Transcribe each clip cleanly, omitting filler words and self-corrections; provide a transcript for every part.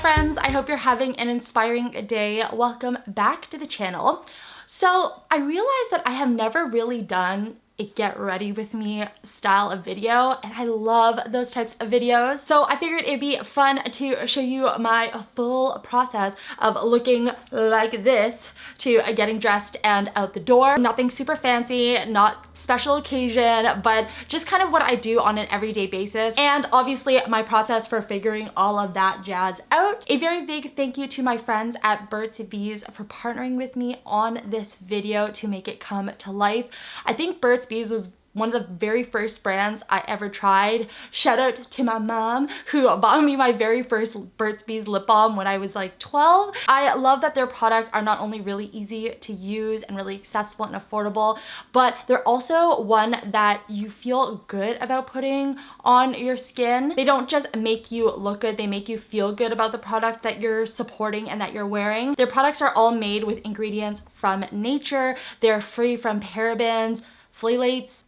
friends, I hope you're having an inspiring day. Welcome back to the channel. So I realized that I have never really done a get ready with me style of video, and I love those types of videos. So I figured it'd be fun to show you my full process of looking like this to getting dressed and out the door. Nothing super fancy, not special occasion, but just kind of what I do on an everyday basis, and obviously my process for figuring all of that jazz out. A very big thank you to my friends at Burt's Bees for partnering with me on this video to make it come to life. I think Burt's Bees was one of the very first brands I ever tried. Shout out to my mom who bought me my very first Burt's Bees lip balm when I was like 12. I love that their products are not only really easy to use and really accessible and affordable, but they're also one that you feel good about putting on your skin. They don't just make you look good, they make you feel good about the product that you're supporting and that you're wearing. Their products are all made with ingredients from nature. They're free from parabens, phthalates,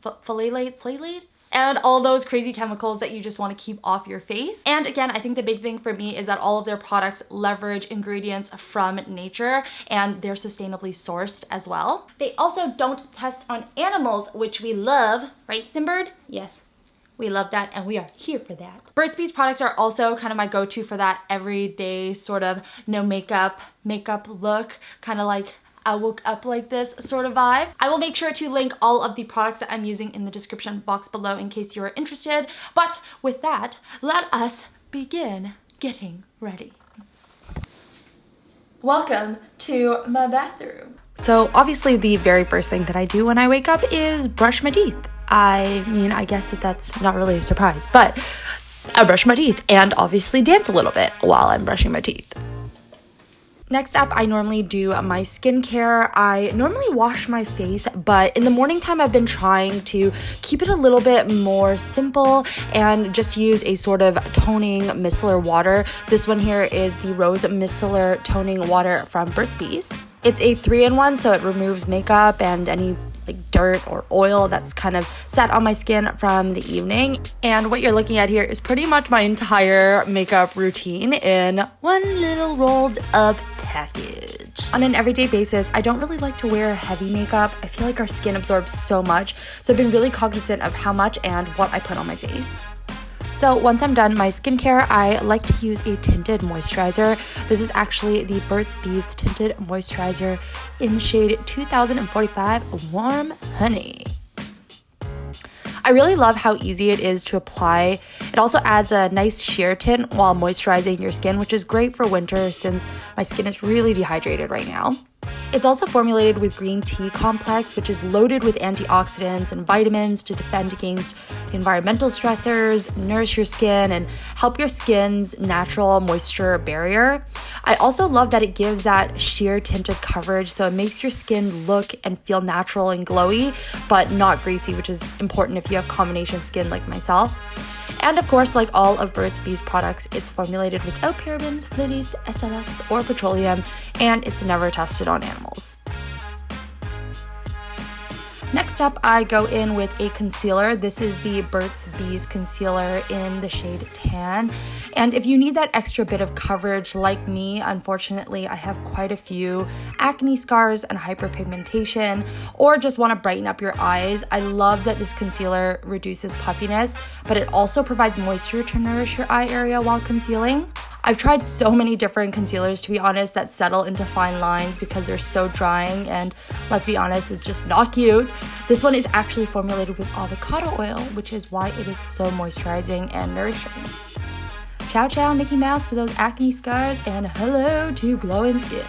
and all those crazy chemicals that you just want to keep off your face. And again, I think the big thing for me is that all of their products leverage ingredients from nature and they're sustainably sourced as well. They also don't test on animals, which we love, right, Simbird? Yes. We love that and we are here for that. Burt's Bees products are also kind of my go-to for that everyday sort of no makeup look, kind of like I woke up like this sort of vibe. I will make sure to link all of the products that I'm using in the description box below in case you are interested. But with that, let us begin getting ready. Welcome to my bathroom. So obviously the very first thing that I do when I wake up is brush my teeth. I mean, I guess that's not really a surprise, but I brush my teeth and obviously dance a little bit while I'm brushing my teeth. Next up, I normally do my skincare. I normally wash my face, but in the morning time, I've been trying to keep it a little bit more simple and just use a sort of toning micellar water. This one here is the Rose Micellar Toning Water from Burt's Bees. It's a 3-in-1, so it removes makeup and any like dirt or oil that's kind of set on my skin from the evening. And what you're looking at here is pretty much my entire makeup routine in one little rolled up package. On an everyday basis, I don't really like to wear heavy makeup. I feel like our skin absorbs so much, so I've been really cognizant of how much and what I put on my face. So once I'm done my skincare, I like to use a tinted moisturizer. This is actually the Burt's Bees Tinted Moisturizer in shade 2045 Warm Honey. I really love how easy it is to apply. It also adds a nice sheer tint while moisturizing your skin, which is great for winter since my skin is really dehydrated right now. It's also formulated with green tea complex, which is loaded with antioxidants and vitamins to defend against environmental stressors, nourish your skin, and help your skin's natural moisture barrier. I also love that it gives that sheer tinted coverage, so it makes your skin look and feel natural and glowy, but not greasy, which is important if you have combination skin like myself. And of course, like all of Burt's Bees products, it's formulated without parabens, phthalates, SLS, or petroleum, and it's never tested on animals. Next up, I go in with a concealer. This is the Burt's Bees concealer in the shade Tan. And if you need that extra bit of coverage like me, unfortunately, I have quite a few acne scars and hyperpigmentation, or just want to brighten up your eyes. I love that this concealer reduces puffiness, but it also provides moisture to nourish your eye area while concealing. I've tried so many different concealers, to be honest, that settle into fine lines because they're so drying, and let's be honest, it's just not cute. This one is actually formulated with avocado oil, which is why it is so moisturizing and nourishing. Ciao ciao Mickey Mouse to those acne scars, and hello to glowing skin.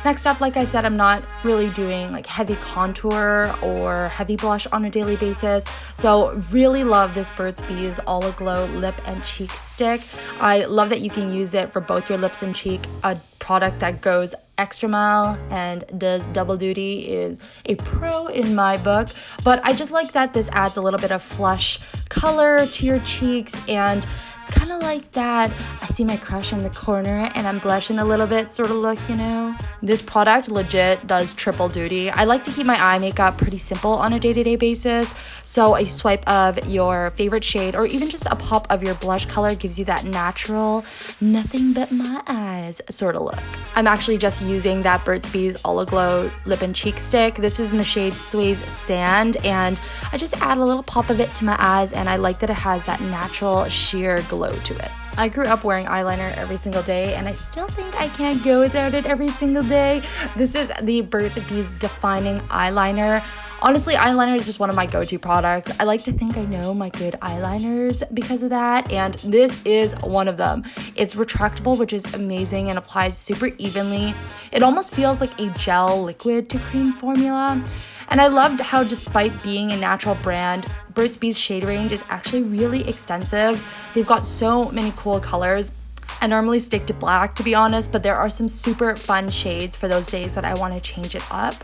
Next up, like I said, I'm not really doing like heavy contour or heavy blush on a daily basis. So really love this Burt's Bees Aglow lip and cheek stick. I love that you can use it for both your lips and cheek, a product that goes extra mile and does double duty is a pro in my book, but I just like that this adds a little bit of flush color to your cheeks, and it's kind of like that I see my crush in the corner and I'm blushing a little bit sort of look, you know? This product legit does triple duty. I like to keep my eye makeup pretty simple on a day-to-day basis, so a swipe of your favorite shade or even just a pop of your blush color gives you that natural, nothing but my eyes sort of look. I'm actually just using that Burt's Bees Aglow lip and cheek stick. This is in the shade Suez Sand, and I just add a little pop of it to my eyes, and I like that it has that natural sheer glow to it. I grew up wearing eyeliner every single day, and I still think I can't go without it every single day. This is the Burt's Bees Defining Eyeliner. Honestly, eyeliner is just one of my go-to products. I like to think I know my good eyeliners because of that, and this is one of them. It's retractable, which is amazing, and applies super evenly. It almost feels like a gel liquid to cream formula. And I loved how, despite being a natural brand, Burt's Bees shade range is actually really extensive. They've got so many cool colors. I normally stick to black, to be honest, but there are some super fun shades for those days that I want to change it up.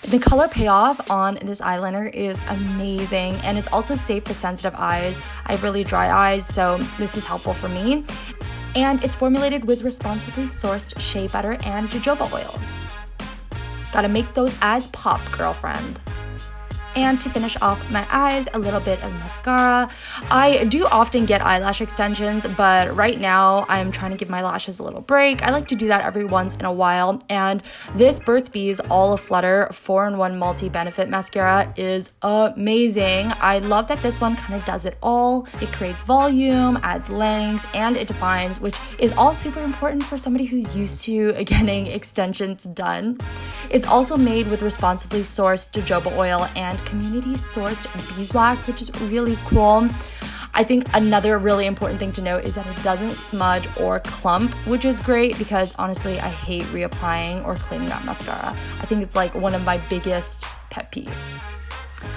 The color payoff on this eyeliner is amazing, and it's also safe for sensitive eyes. I have really dry eyes, so this is helpful for me. And it's formulated with responsibly sourced shea butter and jojoba oils. Gotta make those eyes pop, girlfriend. And to finish off my eyes, a little bit of mascara. I do often get eyelash extensions, but right now I'm trying to give my lashes a little break. I like to do that every once in a while, and this Burt's Bees All Aflutter 4-in-1 Multi-Benefit Mascara is amazing. I love that this one kind of does it all. It creates volume, adds length, and it defines, which is all super important for somebody who's used to getting extensions done. It's also made with responsibly sourced jojoba oil and community-sourced beeswax, which is really cool. I think another really important thing to note is that it doesn't smudge or clump, which is great because honestly, I hate reapplying or cleaning up mascara. I think it's like one of my biggest pet peeves.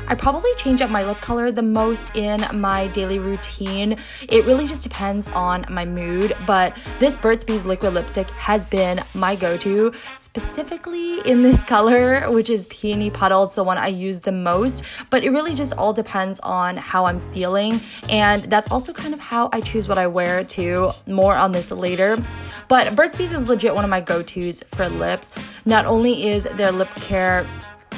I probably change up my lip color the most in my daily routine. It really just depends on my mood, but this Burt's Bees liquid lipstick has been my go-to, specifically in this color, which is Peony Puddle. It's the one I use the most, but it really just all depends on how I'm feeling, and that's also kind of how I choose what I wear too. More on this later, but Burt's Bees is legit one of my go-tos for lips. Not only is their lip care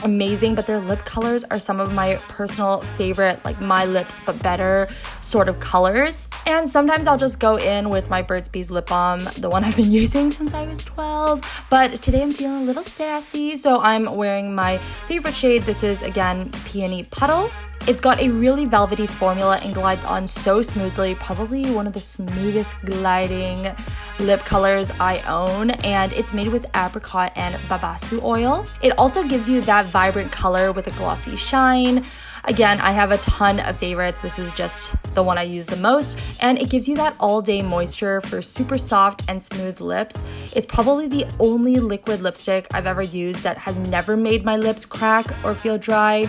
amazing, but their lip colors are some of my personal favorite, like my lips but better sort of colors. And sometimes I'll just go in with my Burt's Bees lip balm, the one I've been using since I was 12, but today I'm feeling a little sassy, so I'm wearing my favorite shade. This is again Peony Puddle. It's got a really velvety formula and glides on so smoothly, probably one of the smoothest gliding lip colors I own, and it's made with apricot and babasu oil. It also gives you that vibrant color with a glossy shine. Again, I have a ton of favorites. This is just the one I use the most, and it gives you that all-day moisture for super soft and smooth lips. It's probably the only liquid lipstick I've ever used that has never made my lips crack or feel dry.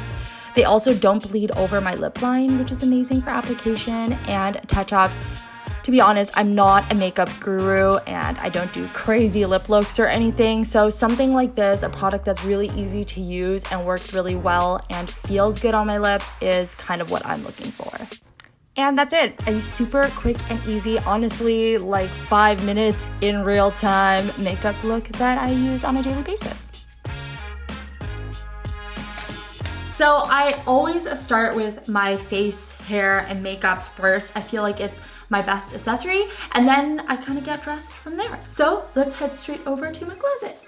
They also don't bleed over my lip line, which is amazing for application and touch-ups. To be honest, I'm not a makeup guru and I don't do crazy lip looks or anything, so something like this, a product that's really easy to use and works really well and feels good on my lips, is kind of what I'm looking for. And that's it. A super quick and easy, honestly, like 5 minutes in real time makeup look that I use on a daily basis. So I always start with my face, hair, and makeup first. I feel like it's my best accessory, and then I kind of get dressed from there. So let's head straight over to my closet.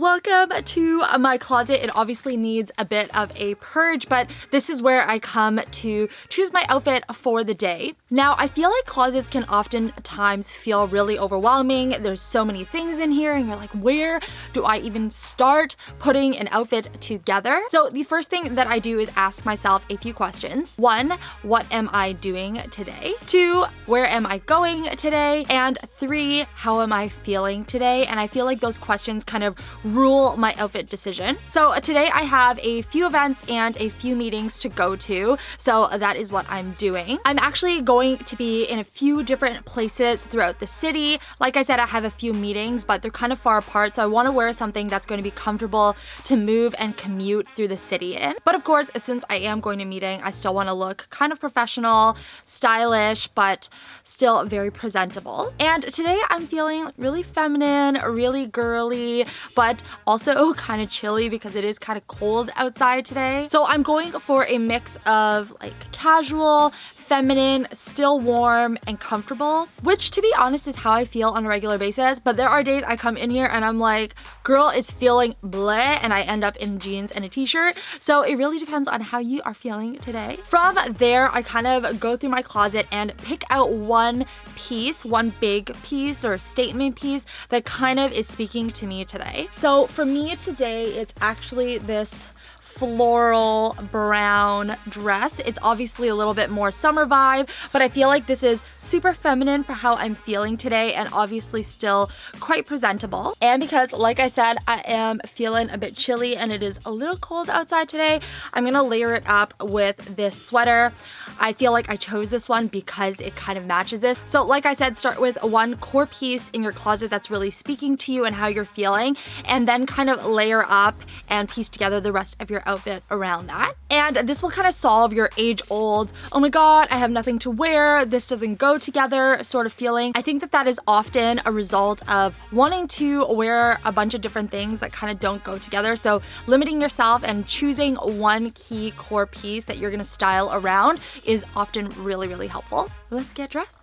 Welcome to my closet. It obviously needs a bit of a purge, but this is where I come to choose my outfit for the day. Now, I feel like closets can oftentimes feel really overwhelming. There's so many things in here and you're like, where do I even start putting an outfit together? So the first thing that I do is ask myself a few questions. 1, what am I doing today? 2, where am I going today? And 3, how am I feeling today? And I feel like those questions kind of rule my outfit decision. So today I have a few events and a few meetings to go to, so that is what I'm doing. I'm actually going going to be in a few different places throughout the city. Like I said, I have a few meetings, but they're kind of far apart, so I want to wear something that's going to be comfortable to move and commute through the city in. But of course, since I am going to a meeting, I still want to look kind of professional, stylish, but still very presentable. And today I'm feeling really feminine, really girly, but also kind of chilly because it is kind of cold outside today. So I'm going for a mix of like casual, feminine, still warm, and comfortable, which to be honest is how I feel on a regular basis. But there are days I come in here and I'm like, girl is feeling bleh, and I end up in jeans and a t-shirt. So it really depends on how you are feeling today. From there, I kind of go through my closet and pick out one piece, one big piece or statement piece that kind of is speaking to me today. So for me today, it's actually this floral brown dress. It's obviously a little bit more summer vibe, but I feel like this is super feminine for how I'm feeling today and obviously still quite presentable. And because, like I said, I am feeling a bit chilly and it is a little cold outside today, I'm gonna layer it up with this sweater. I feel like I chose this one because it kind of matches this. So like I said, start with one core piece in your closet that's really speaking to you and how you're feeling, and then kind of layer up and piece together the rest of your outfit around that. And this will kind of solve your age-old, oh my god, I have nothing to wear, this doesn't go together sort of feeling. I think that that is often a result of wanting to wear a bunch of different things that kind of don't go together. So limiting yourself and choosing one key core piece that you're gonna style around is often really, really helpful. Let's get dressed.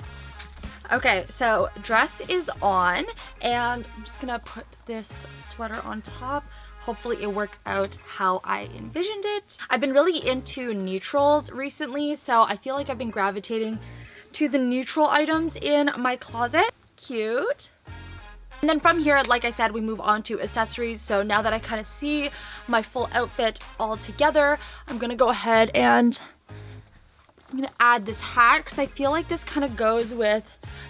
Okay, so dress is on, and I'm just gonna put this sweater on top. Hopefully it works out how I envisioned it. I've been really into neutrals recently, so I feel like I've been gravitating to the neutral items in my closet. Cute. And then from here, like I said, we move on to accessories. So now that I kind of see my full outfit all together, I'm gonna go ahead and I'm gonna add this hat because I feel like this kind of goes with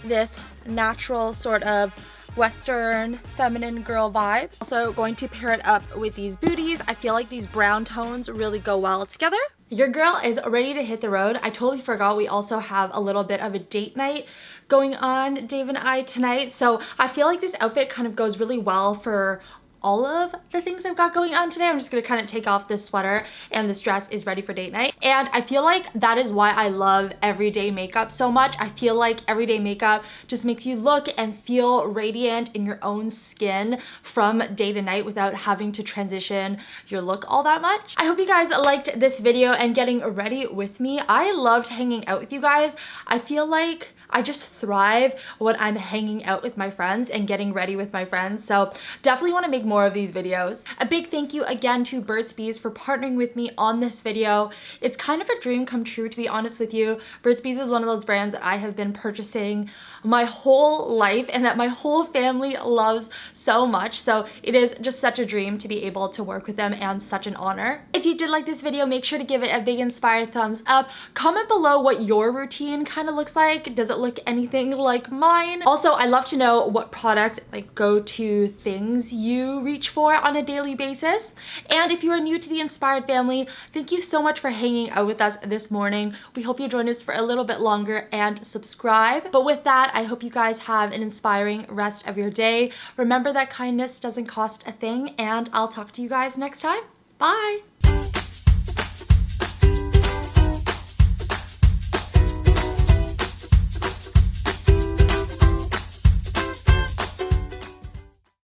this natural sort of Western feminine girl vibe. Also going to pair it up with these booties. I feel like these brown tones really go well together. Your girl is ready to hit the road. I totally forgot we also have a little bit of a date night going on, Dave and I, tonight. So I feel like this outfit kind of goes really well for all of the things I've got going on today. I'm just gonna kind of take off this sweater, and this dress is ready for date night. And I feel like that is why I love everyday makeup so much. I feel like everyday makeup just makes you look and feel radiant in your own skin from day to night without having to transition your look all that much. I hope you guys liked this video and getting ready with me. I loved hanging out with you guys. I feel like I just thrive when I'm hanging out with my friends and getting ready with my friends. So definitely want to make more of these videos. A big thank you again to Burt's Bees for partnering with me on this video. It's kind of a dream come true, to be honest with you. Burt's Bees is one of those brands that I have been purchasing my whole life and that my whole family loves so much. So it is just such a dream to be able to work with them and such an honor. If you did like this video, make sure to give it a big inspired thumbs up. Comment below what your routine kind of looks like. Does it look anything like mine? Also, I'd love to know what product, like go-to things you reach for on a daily basis. And if you are new to the Inspired family, thank you so much for hanging out with us this morning. We hope you join us for a little bit longer and subscribe. But with that, I hope you guys have an inspiring rest of your day. Remember that kindness doesn't cost a thing, and I'll talk to you guys next time. Bye!